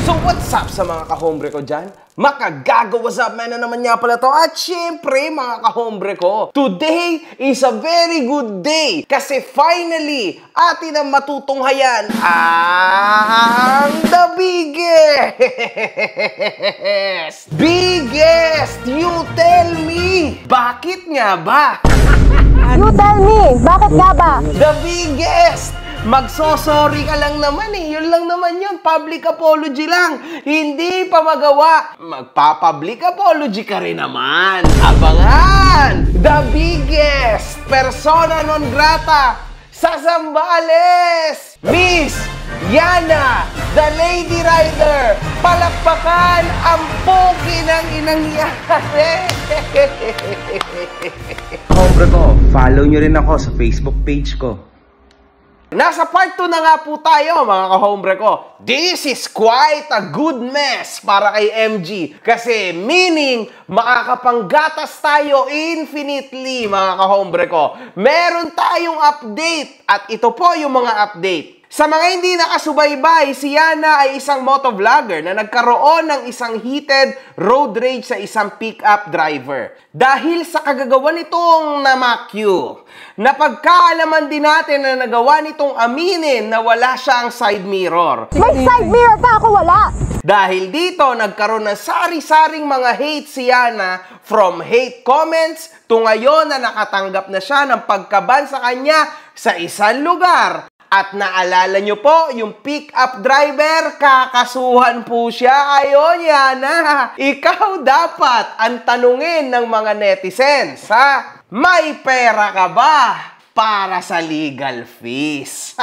So what's up sa mga kahombre ko dyan? Makagago, what's up man? Na naman nga pala to. At syempre mga kahombre ko, today is a very good day kasi finally atin ang matutunghayan ang the biggest! Biggest! You tell me! Bakit nga ba? You tell me, bakit nga ba? The biggest! Magsosorry ka lang naman eh. Yun lang naman yun. Public apology lang. Hindi pa magawa. Magpa-public apology ka rin naman. Abangan! The biggest persona non grata sa Zambales! Miss Yana, the Lady Rider. Palakpakan ang pogi ng inangyari. Hombre ko, follow nyo rin ako sa Facebook page ko. Nasa part 2 na nga po tayo mga kahombre ko. This is quite a good mess para kay MG. Kasi meaning, makakapanggatas tayo infinitely mga kahombre ko. Meron tayong update at ito po yung mga update. Sa mga hindi nakasubaybay, si Yana ay isang motovlogger na nagkaroon ng isang heated road rage sa isang pickup driver. Dahil sa kagagawa nitong namakyu, napagkaalaman din natin na nagawa nitong aminin na wala siyang side mirror. May side mirror pa ako, wala! Dahil dito, nagkaroon ng sari-saring mga hate si Yana, from hate comments to ngayon na nakatanggap na siya ng pagkaban sa kanya sa isang lugar. At naalala nyo po, yung pick-up driver, kakasuhan po siya. Ayon, Yana, ikaw dapat ang tanungin ng mga netizens, ha? May pera ka ba para sa legal fees?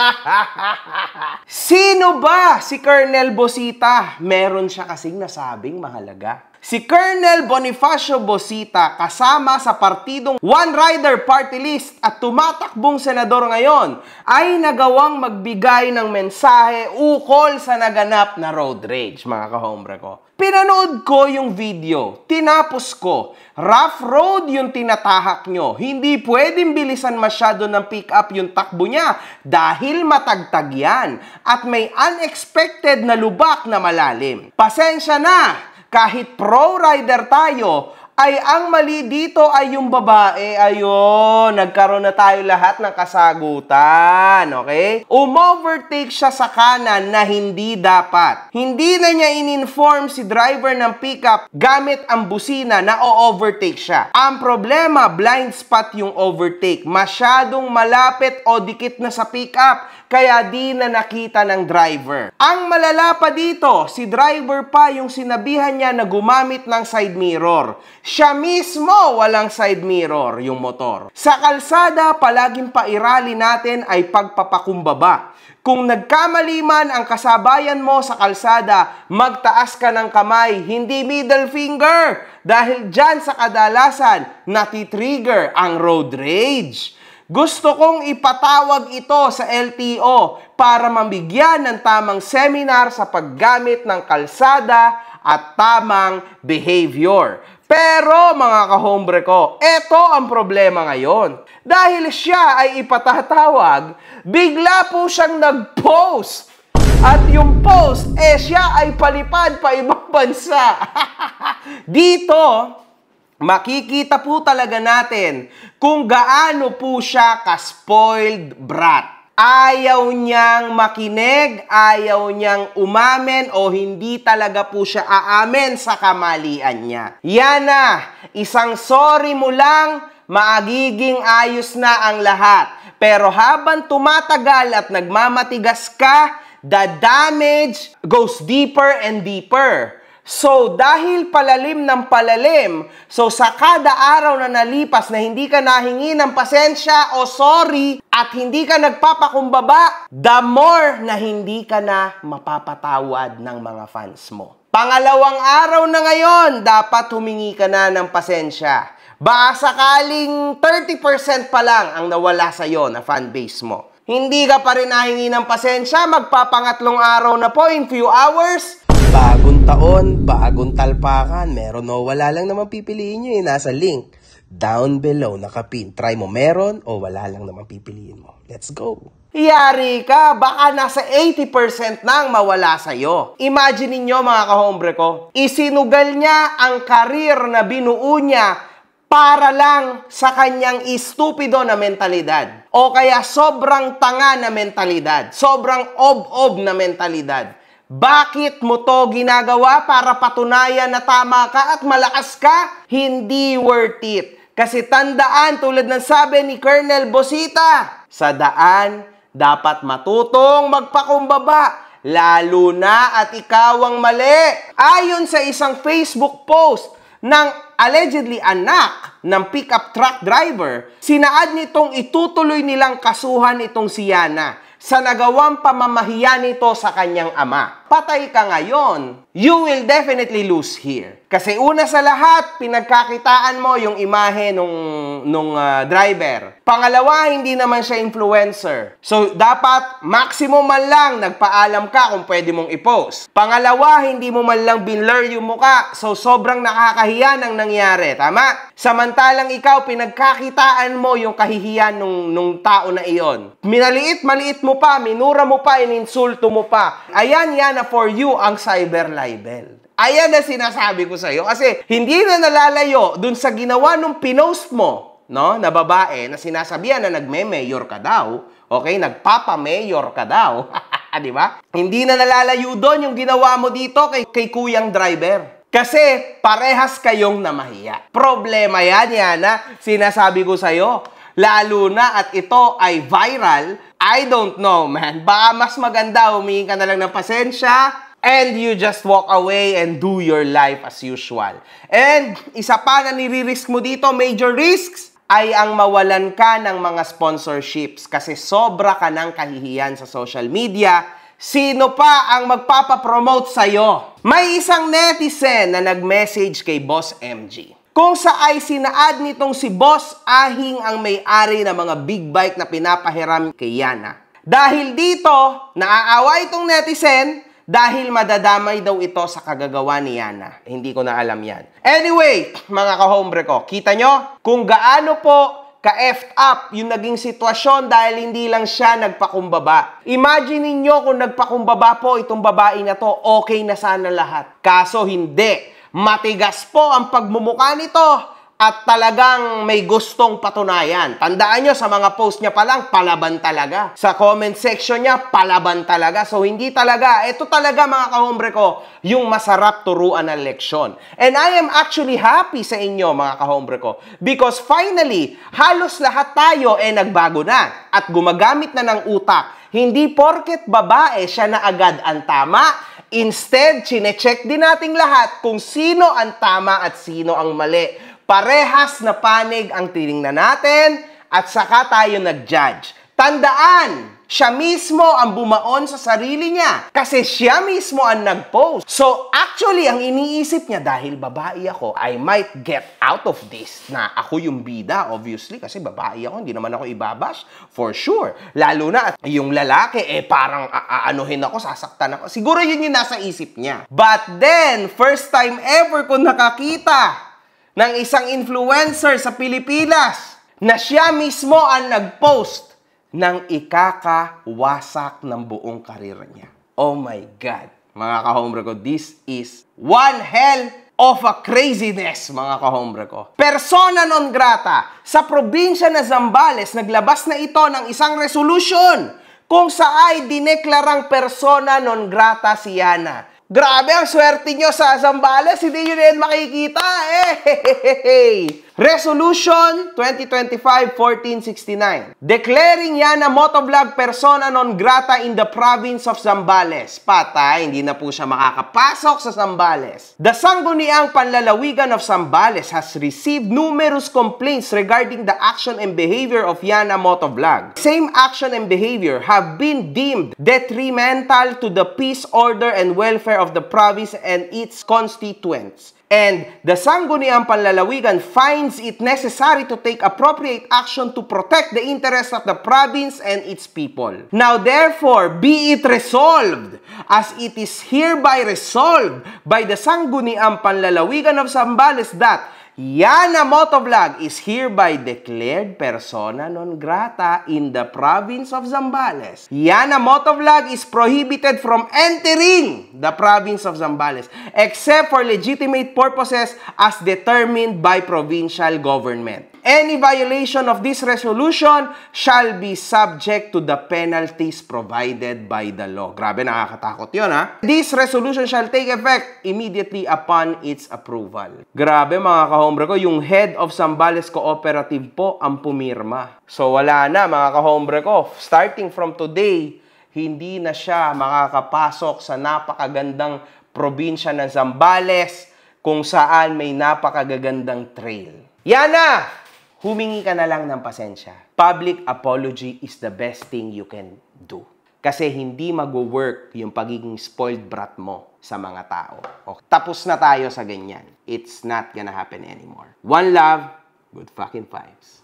Sino ba si Colonel Bosita? Meron siya kasing nasabing mahalaga. Si Colonel Bonifacio Bosita kasama sa partidong One Rider Party List at tumatakbong senador ngayon ay nagawang magbigay ng mensahe ukol sa naganap na road rage, mga kahombre ko. Pinanood ko yung video, tinapos ko. Rough road yung tinatahak nyo. Hindi pwedeng bilisan masyado ng pick-up yung takbo niya dahil matagtag yan at may unexpected na lubak na malalim. Pasensya na! Kahit pro rider tayo, ay ang mali dito ay yung babae. Ayun, nagkaroon na tayo lahat ng kasagutan, okay? Umovertake siya sa kanan na hindi dapat. Hindi na niya in-inform si driver ng pickup gamit ang busina na o-overtake siya. Ang problema, blind spot yung overtake. Masyadong malapit o dikit na sa pickup, kaya di na nakita ng driver. Ang malala pa dito, si driver pa yung sinabihan niya na gumamit ng side mirror. Siya mismo walang side mirror yung motor. Sa kalsada, palaging pairali natin ay pagpapakumbaba. Kung nagkamali man ang kasabayan mo sa kalsada, magtaas ka ng kamay, hindi middle finger. Dahil dyan sa kadalasan, natitrigger ang road rage. Gusto kong ipatawag ito sa LTO para mabigyan ng tamang seminar sa paggamit ng kalsada at tamang behavior. Pero mga kahombre ko, ito ang problema ngayon. Dahil siya ay ipatatawag, bigla po siyang nag-post. At yung post, siya ay palipad pa ibang bansa. Dito, makikita po talaga natin kung gaano po siya ka-spoiled brat. Ayaw niyang makinig, ayaw niyang umamin o hindi talaga po siya aamin sa kamalian niya. Yana, isang sorry mo lang, magiging ayos na ang lahat. Pero habang tumatagal at nagmamatigas ka, the damage goes deeper and deeper. So, dahil palalim ng palalim, so sa kada araw na nalipas na hindi ka nahingi ng pasensya o sorry at hindi ka nagpapakumbaba, the more na hindi ka na mapapatawad ng mga fans mo. Pangalawang araw na ngayon, dapat humingi ka na ng pasensya. Baka sakaling 30% pa lang ang nawala sa'yo na fanbase mo. Hindi ka pa rin nahingi ng pasensya, magpapangatlong araw na po in few hours. Bagong taon, bagong talpakan, meron o wala lang naman pipiliin nyo nasa link down below, nakapin. Try mo meron o wala lang naman pipiliin mo. Let's go! yari ka, baka nasa 80% na ang mawala sa'yo. Imagine ninyo mga kahombre ko, isinugal niya ang karir na binuo niya para lang sa kanyang istupido na mentalidad. O kaya sobrang tanga na mentalidad, sobrang ob-ob na mentalidad. Bakit mo to ginagawa para patunayan na tama ka at malakas ka? Hindi worth it. Kasi tandaan, tulad ng sabi ni Colonel Bosita, sa daan, dapat matutong magpakumbaba, lalo na at ikaw ang mali. Ayon sa isang Facebook post ng allegedly anak ng pickup truck driver, sinaad nitong itutuloy nilang kasuhan itong si Yana sa nagawang pamamahiya nito sa kanyang ama. Patay ka ngayon, you will definitely lose here. Kasi una sa lahat, pinagkakitaan mo yung imahe nung driver. Pangalawa, hindi naman siya influencer. So, dapat maximum man lang nagpaalam ka kung pwede mong i-post. Pangalawa, hindi mo man lang binlur yung muka. So, sobrang nakakahiya nang nangyari. Tama? Samantalang ikaw, pinagkakitaan mo yung kahihiyan nung tao na iyon. Maliit mo pa, minura mo pa, ininsulto mo pa. Ayan yan na for you ang cyber libel. Ayan na sinasabi ko sa'yo kasi hindi na nalalayo dun sa ginawa nung pinost mo, no, na babae na sinasabihan na nagme-mayor ka daw, okay, nagpapa-mayor ka daw, di ba? Hindi na nalalayo doon yung ginawa mo dito kay kuyang driver. Kasi parehas kayong namahiya. Problema yan, Yana, sinasabi ko sa'yo. Lalo na at ito ay viral, I don't know, man. Baka mas maganda, humingi ka na lang ng pasensya, and you just walk away and do your life as usual. And isa pa na nire-risk mo dito, major risks, ay ang mawalan ka ng mga sponsorships kasi sobra ka ng kahihiyan sa social media. Sino pa ang magpapapromote sa'yo? May isang netizen na nag-message kay Boss MG. Kung sa ay sinaad nitong si Boss Ahing ang may-ari ng mga big bike na pinapahiram kay Yana. Dahil dito, naaawa itong netizen dahil madadamay daw ito sa kagagawa ni Yana. Hindi ko na alam yan. Anyway, mga kahombre ko, kita nyo kung gaano po ka-effed up yung naging sitwasyon dahil hindi lang siya nagpakumbaba. Imagine niyo kung nagpakumbaba po itong babae na to, okay na sana lahat. Kaso hindi. Matigas po ang pagmumukha nito at talagang may gustong patunayan. Tandaan nyo, sa mga post niya pa lang, palaban talaga. Sa comment section niya, palaban talaga. So, hindi talaga. Ito talaga, mga kahombre ko, yung masarap turuan na leksyon. And I am actually happy sa inyo, mga kahombre ko. Because finally, halos lahat tayo nagbago na at gumagamit na ng utak. Hindi porket babae siya na agad ang tama. Instead, chine-check din nating lahat kung sino ang tama at sino ang mali. Parehas na panig ang tiningnan natin at saka tayo nag-judge. Tandaan, siya mismo ang bumaon sa sarili niya kasi siya mismo ang nag-post. So actually, ang iniisip niya, dahil babae ako, I might get out of this na ako yung bida, obviously, kasi babae ako, hindi naman ako ibabash, for sure. Lalo na at yung lalaki, parang aanuhin ako, sasaktan ako. Siguro yun yung nasa isip niya. But then, first time ever ko nakakita ng isang influencer sa Pilipinas na siya mismo ang nag-post ng ikakawasak ng buong karir niya. Oh my God. Mga kahombre ko, this is one hell of a craziness, mga kahombre ko. Persona non grata. Sa probinsya na Zambales, naglabas na ito ng isang resolution kung saan dineklarang persona non grata si Yana. Grabe ang swerte nyo sa Zambales, hindi nyo rin makikita Resolution 2025-1469. Declaring Yana Motovlog persona non grata in the province of Zambales. Patay, hindi na po siya makakapasok sa Zambales. The Sangguniang Panlalawigan of Zambales has received numerous complaints regarding the action and behavior of Yana Motovlog. Same action and behavior have been deemed detrimental to the peace, order, and welfare of the province and its constituents. And the Sangguniang Panlalawigan finds it necessary to take appropriate action to protect the interests of the province and its people. Now therefore, be it resolved, as it is hereby resolved by the Sangguniang Panlalawigan of Zambales that Yana Motovlog is hereby declared persona non grata in the province of Zambales. Yana Motovlog is prohibited from entering the province of Zambales except for legitimate purposes as determined by provincial government. Any violation of this resolution shall be subject to the penalties provided by the law. Grabe, nakakatakot yun, ha? This resolution shall take effect immediately upon its approval. Grabe, mga kahombre ko, yung head of Zambales Cooperative po ang pumirma. So, wala na, mga kahombre ko. Starting from today, hindi na siya makakapasok sa napakagandang probinsya ng Zambales kung saan may napakagagandang trail. Yana! Humingi ka na lang ng pasensya. Public apology is the best thing you can do. Kasi hindi mag-work yung pagiging spoiled brat mo sa mga tao. Okay. Tapos na tayo sa ganyan. It's not gonna happen anymore. One love, good fucking vibes.